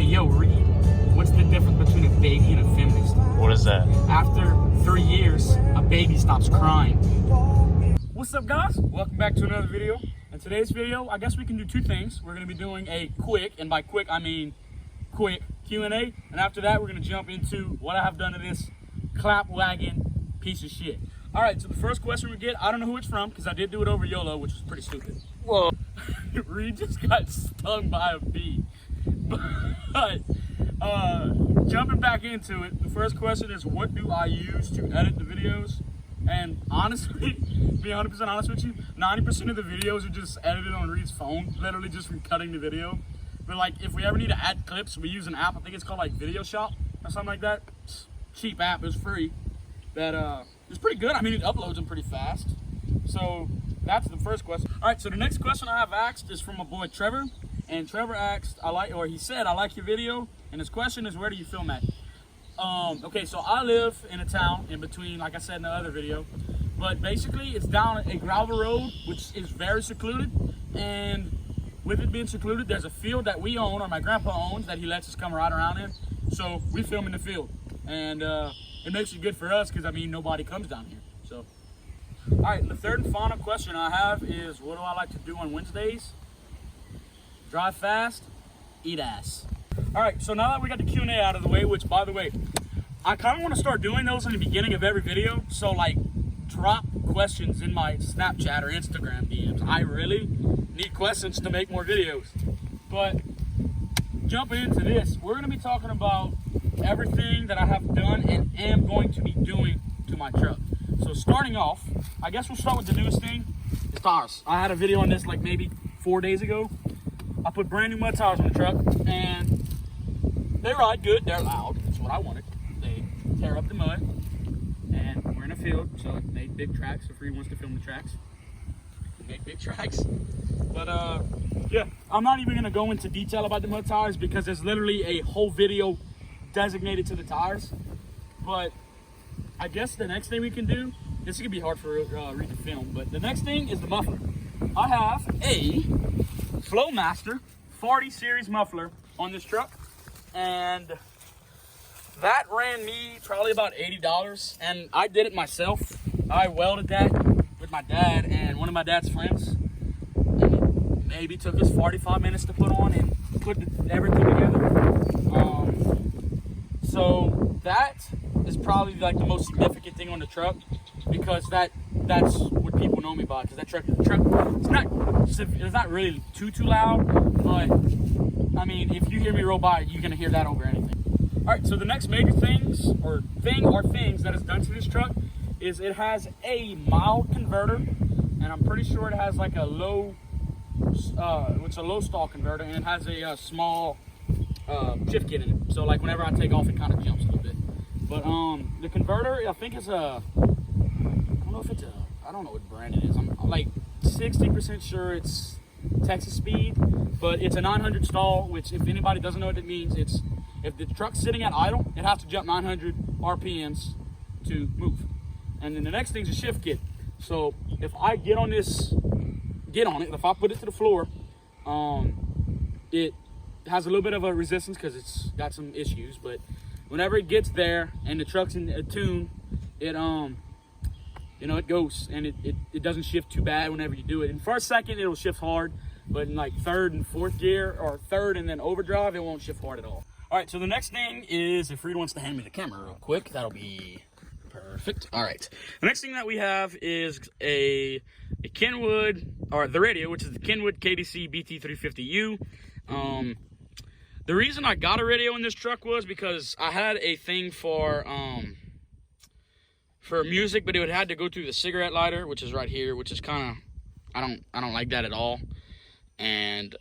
yo, Reed, what's the difference between a baby and a feminist? What is that? After 3 years, a baby stops crying. What's up, guys? Welcome back to another video. In today's video, I guess we can do two things. We're going to be doing a quick, and by quick, I mean quick Q&A. And after that, we're going to jump into what I have done to this clap wagon piece of shit. All right, so the first question we get, I don't know who it's from, because I did do it over YOLO, which was pretty stupid. Whoa. Reed just got stung by a bee. But jumping back into it, the first question is, what do I use to edit the videos? And honestly, to be 100% honest with you, 90% of the videos are just edited on Reed's phone, literally just from cutting the video. But like, if we ever need to add clips, we use an app, I think it's called like Video Shop or something like that. Cheap app, it's free. That it's pretty good. I mean, it uploads them pretty fast. So that's the first question. All right, so the next question I have asked is from my boy Trevor. And Trevor asked, he said, I like your video. And his question is, where do you film at? Okay, so I live in a town in between, like I said in the other video. But basically, it's down a gravel road, which is very secluded. And with it being secluded, there's a field that we own, or my grandpa owns, that he lets us come right around in. So we film in the field. And it makes it good for us because, I mean, nobody comes down here. So, all right, the third and final question I have is, what do I like to do on Wednesdays? Drive fast, eat ass. All right, so now that we got the Q&A out of the way, which, by the way, I kind of want to start doing those in the beginning of every video. So, like, drop questions in my Snapchat or Instagram DMs. I really need questions to make more videos. But jumping into this, we're going to be talking about everything that I have done and am going to be doing to my truck. So starting off, I guess we'll start with the newest thing, the tires. I had a video on this like maybe 4 days ago. I put brand new mud tires on the truck, and they ride good, they're loud, that's what I wanted. They tear up the mud, and we're in a field, so it made big tracks. If Reed wants to film the tracks, it made big tracks. But yeah, I'm not even gonna go into detail about the mud tires because there's literally a whole video designated to the tires. But I guess the next thing we can do, this is gonna be hard for Reed to film, but the next thing is the muffler. I have a Flowmaster 40 series muffler on this truck, and that ran me probably about $80, and I did it myself. I welded that with my dad and one of my dad's friends. And it maybe took us 45 minutes to put on and put everything together. So that is probably like the most significant thing on the truck, because that's what people know me by. Because that truck, it's not really too loud, but I mean, if you hear me roll by, you're gonna hear that over anything. All right, so the next major things that is done to this truck is it has a mild converter, and I'm pretty sure it has like a low, it's a low stall converter, and it has a small shift kit in it. So like whenever I take off, it kind of jumps a little bit. But the converter, I think it's I don't know what brand it is. I'm like 60% sure it's Texas Speed, but it's a 900 stall, which if anybody doesn't know what it means, it's if the truck's sitting at idle, it has to jump 900 RPMs to move. And then the next thing is a shift kit. So if I get on it, if I put it to the floor, it has a little bit of a resistance because it's got some issues, but whenever it gets there and the truck's in a tune, it it goes, and it doesn't shift too bad whenever you do it. In first, second, it'll shift hard, but in like third and fourth gear, or third and then overdrive, it won't shift hard at all. All right, so the next thing is, if Reed wants to hand me the camera real quick, that'll be perfect. All right, the next thing that we have is a Kenwood, or the radio, which is the Kenwood KDC BT350U. The reason I got a radio in this truck was because I had a thing for music, but it would have to go through the cigarette lighter, which is right here, which is kind of, I don't like that at all. And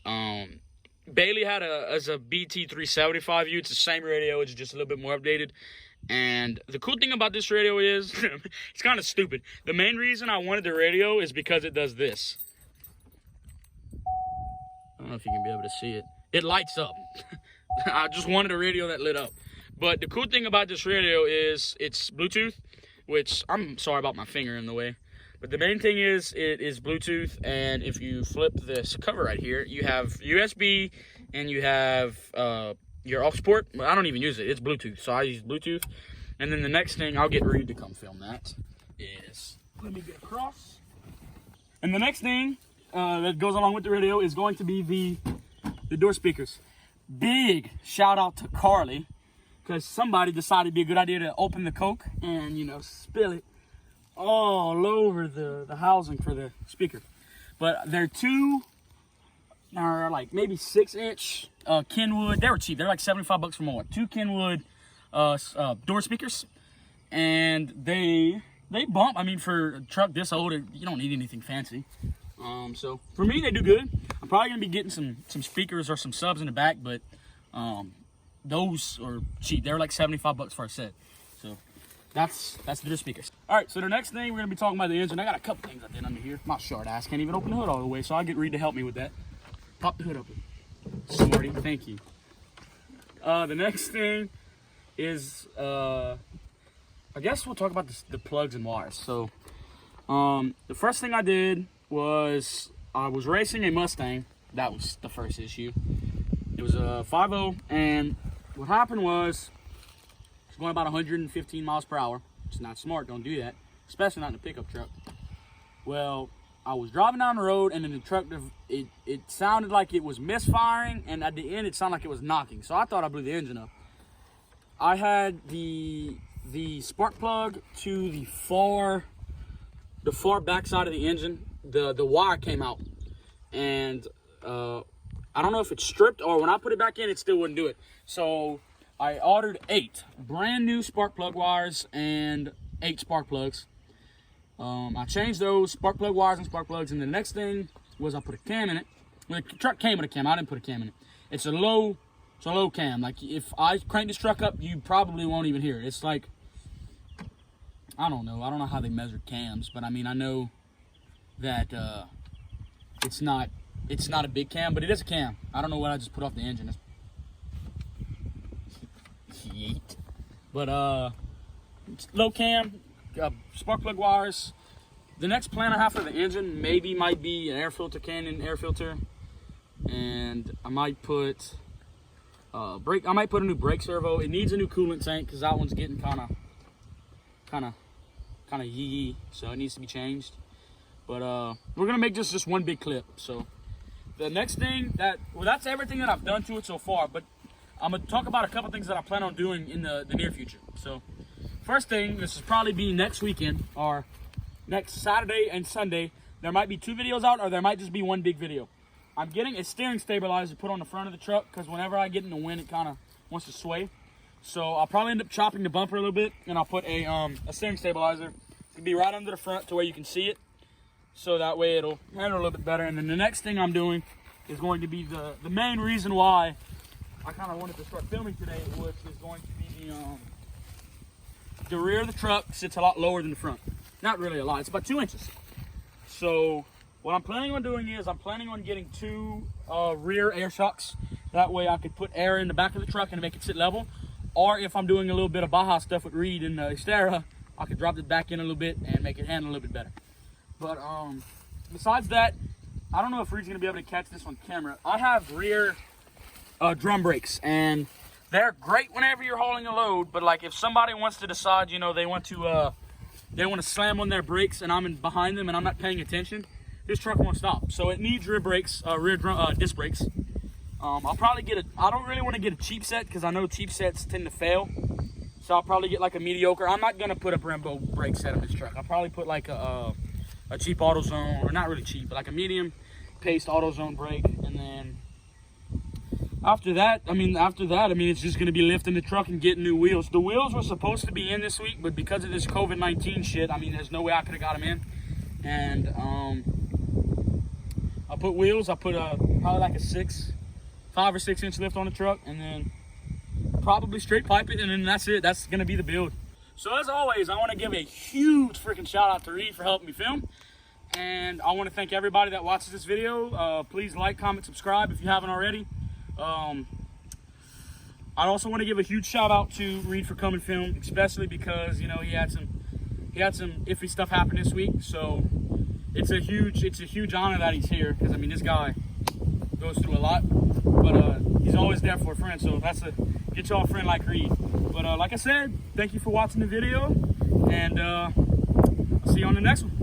Bailey had a BT375U. It's the same radio, it's just a little bit more updated. And the cool thing about this radio is, it's kind of stupid. The main reason I wanted the radio is because it does this. I don't know if you can be able to see it. It lights up. I just wanted a radio that lit up. But the cool thing about this radio is it's Bluetooth, which I'm sorry about my finger in the way. But the main thing is it is Bluetooth, and if you flip this cover right here, you have USB and you have your aux port. Well, I don't even use it. It's Bluetooth, so I use Bluetooth. And then the next thing, I'll get Reed to come film that, is, let me get across. And the next thing that goes along with the video is going to be the door speakers. Big shout out to Carly, because somebody decided it'd be a good idea to open the Coke and, you know, spill it all over the housing for the speaker. But they're like maybe 6-inch Kenwood. They were cheap. They're like 75 bucks for more. 2 Kenwood door speakers, and they bump. I mean, for a truck this old, you don't need anything fancy. So for me, they do good. I'm probably gonna be getting some speakers or some subs in the back, but those are cheap. They're like 75 bucks for a set. So that's the door speakers. All right, so the next thing we're gonna be talking about the engine. I got a couple things I did under here. My short ass can't even open the hood all the way, so I'll get Reed to help me with that. Pop the hood open. Smarty, thank you. The next thing is, I guess we'll talk about the plugs and wires. So, the first thing I did was I was racing a Mustang. That was the first issue. It was a 5.0, and what happened was it's going about 115 miles per hour. It's not smart. Don't do that, especially not in a pickup truck. Well, I was driving down the road, and then the truck, it sounded like it was misfiring, and at the end, it sounded like it was knocking. So I thought I blew the engine up. I had the spark plug to the far back side of the engine. The wire came out, and I don't know if it's stripped or when I put it back in, it still wouldn't do it. So I ordered 8 brand new spark plug wires and 8 spark plugs. I changed those spark plug wires and spark plugs, and the next thing was I put a cam in it. Well, the truck came with a cam. I didn't put a cam in it. It's a low cam. Like, if I crank this truck up, you probably won't even hear it. It's like, I don't know how they measure cams, but I mean, I know that it's not a big cam, but it is a cam. I don't know what I just put off the engine. But it's low cam, spark plug wires. The next plan I have for the engine might be an air filter, Cannon air filter, and I might put I might put a new brake servo. It needs a new coolant tank because that one's getting kind of yee, so it needs to be changed. But we're gonna make this just one big clip. So the next thing that's everything that I've done to it so far. But I'm gonna talk about a couple things that I plan on doing in the near future. So first thing, this is probably be next weekend or next Saturday and Sunday. There might be 2 videos out, or there might just be one big video. I'm getting a steering stabilizer put on the front of the truck because whenever I get in the wind, it kind of wants to sway. So I'll probably end up chopping the bumper a little bit, and I'll put a steering stabilizer. It'll be right under the front to where you can see it, so that way it'll handle a little bit better. And then the next thing I'm doing is going to be the main reason why I kind of wanted to start filming today, which is going to be the rear of the truck sits a lot lower than the front. Not really a lot. It's about 2 inches. So what I'm planning on doing is I'm planning on getting 2 rear air shocks. That way I could put air in the back of the truck and make it sit level. Or if I'm doing a little bit of Baja stuff with Reed and Xterra, I could drop it back in a little bit and make it handle a little bit better. But besides that, I don't know if Reed's gonna be able to catch this on camera. I have rear drum brakes, and they're great whenever you're hauling a load. But like if somebody wants to decide, you know, they want to slam on their brakes, and I'm in behind them and I'm not paying attention, this truck won't stop. So it needs rear brakes, disc brakes. I'll probably get I don't really want to get a cheap set because I know cheap sets tend to fail. So I'll probably get like a mediocre. I'm not gonna put a Brembo brake set on this truck. I'll probably put like a cheap AutoZone, or not really cheap, but like a medium paced AutoZone brake. And then after that, I mean, it's just gonna be lifting the truck and getting new wheels. The wheels were supposed to be in this week, but because of this COVID-19 shit, I mean, there's no way I could have got them in. And I put wheels. I put probably like a 5 or 6 inch lift on the truck, and then probably straight pipe it, and then that's it. That's gonna be the build. So as always, I want to give a huge freaking shout out to Reed for helping me film, and I want to thank everybody that watches this video. Please like, comment, subscribe if you haven't already. I also want to give a huge shout out to Reed for coming film, especially because, you know, he had some iffy stuff happen this week. So it's a huge honor that he's here, because I mean, this guy goes through a lot. But he's always there for a friend. So that's a get y'all a friend like Reed. But like I said, thank you for watching the video, and I'll see you on the next one.